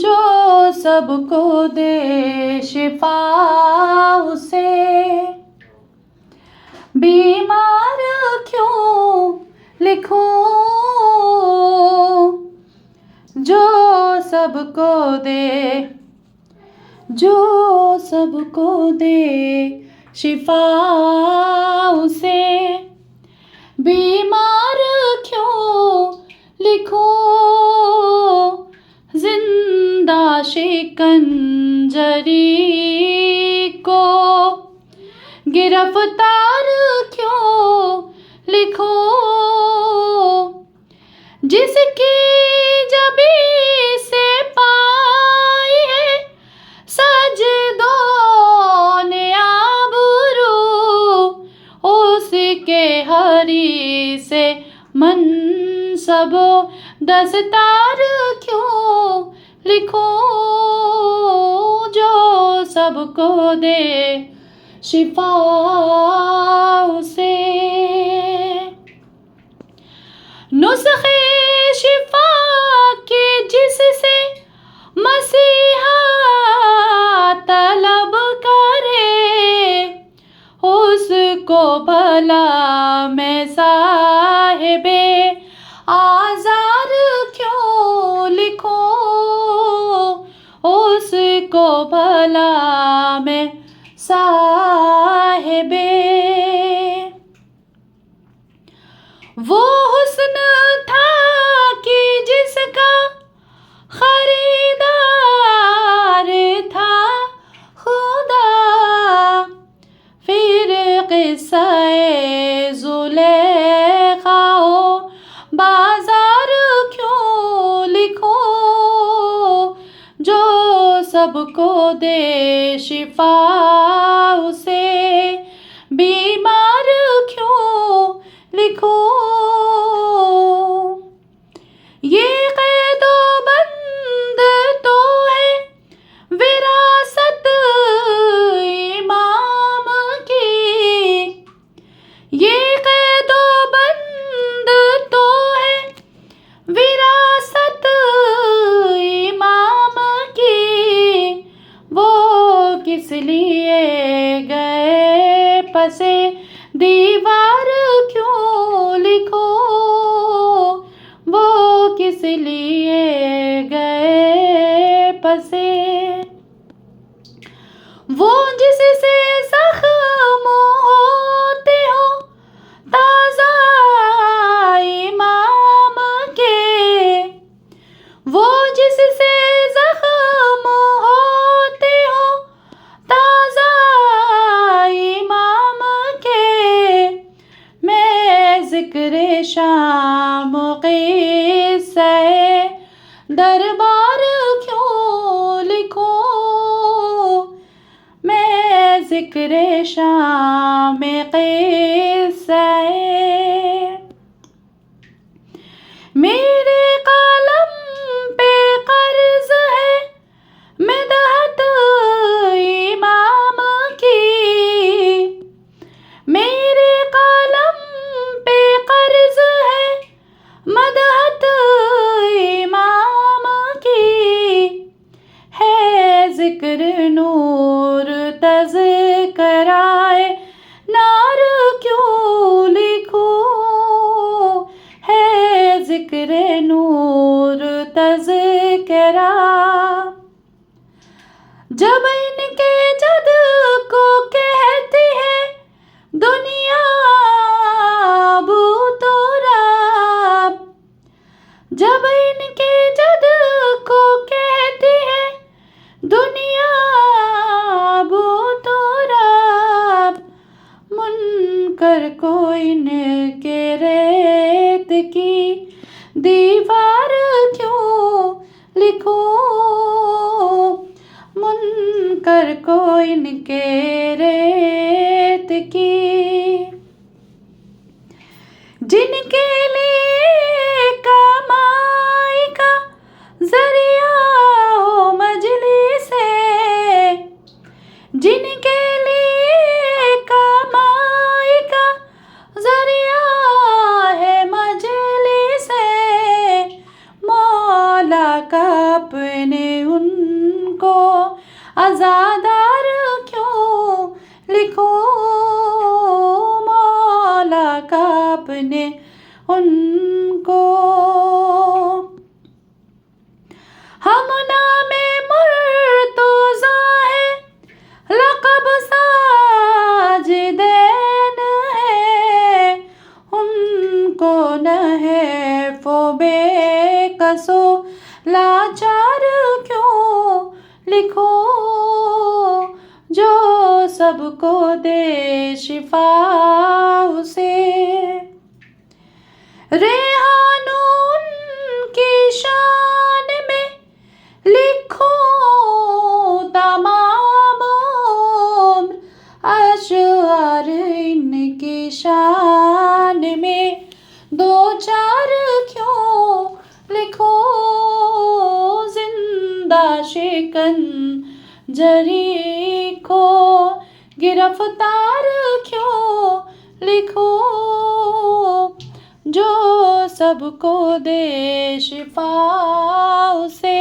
जो सबको दे शिफा उसे, बीमार क्यों लिखूं, जो सबको दे, जो सबको दे शिफा उसे, बीमार क्यों लिखूं, जिंदा शिकंजरी को गिरफ्तार क्यों लिखूं, जिसकी जबी से पाई है सजदों ने आबरू, उसके हरी से मनसबो दस्तार क्यों लिखूं, जो सबको दे शिफा उसे, नुस्खे शिफा के जिससे मसीहा तलब करे, उसको भला मैं साहिबे आज़ार क्यों लिखूं, उसको भला मैं साहिबे, वो हुस्न था कि जिसका खरीदार था खुदा, फिर क़िस्सा-ए ज़ुलेखा ओ बाजार क्यों लिखूं, जो सबको दे शिफा उसे, बीमार क्यों लिखूं, ये क़ैदो बंद तो है विरासत इमाम की, ये क़ैदो बंद तो है विरासत इमाम की, वो किस लिए गए पसे दीवार क्यों लिखूं, वो किस लिए गए पसे, वो जिससे ज़ख्म होते हो ताज़ा इमाम के, वो जिससे ज़ख्म होते हो ताज़ा इमाम के, मैं ज़िक्र शाम क़िस्सा-ए दरबार क्यों लिखूं, मैं ज़िक्र शाम क़िस्सा-ए, मेरे कलम पे कर्ज है मिदहत इमाम की, मेरे कलम पे कर्ज है मदहत इमाम की, है ज़िक्र नूर तज़किराए नार क्यों लिखूं, है ज़िक्र नूर तज़किरा, जब इनके जद को कहती है दुनिया अबू तुराब, जब इनके जद को कहती है दुनिया अबू तुराब, मुनकर को इनके रेत की दीवार क्यों लिखूं, मुनकर को इनके रेत की, जिनके लिए कमाई का ज़रिया हो मजलिस है, जिनके लिए कमाई का ज़रिया है मजलिस है, मौला का अपने उन अज़ादार क्यों लिखो मौला का अपने उनको। हम नामे मुर्तज़ा है लक़ब साजिदैन है, उनको न है फो बेकसो लाचार क्यों लिखो जो सबको दे शिफा उसे। रेहानो उनकी शान में लिखो तमाम उम्र, अशआर इनकी शान में दो चार क्यों लिखो जिंदा शिकन जरी को गिरफ्तार क्यों लिखो जो सबको दे शिफा उसे।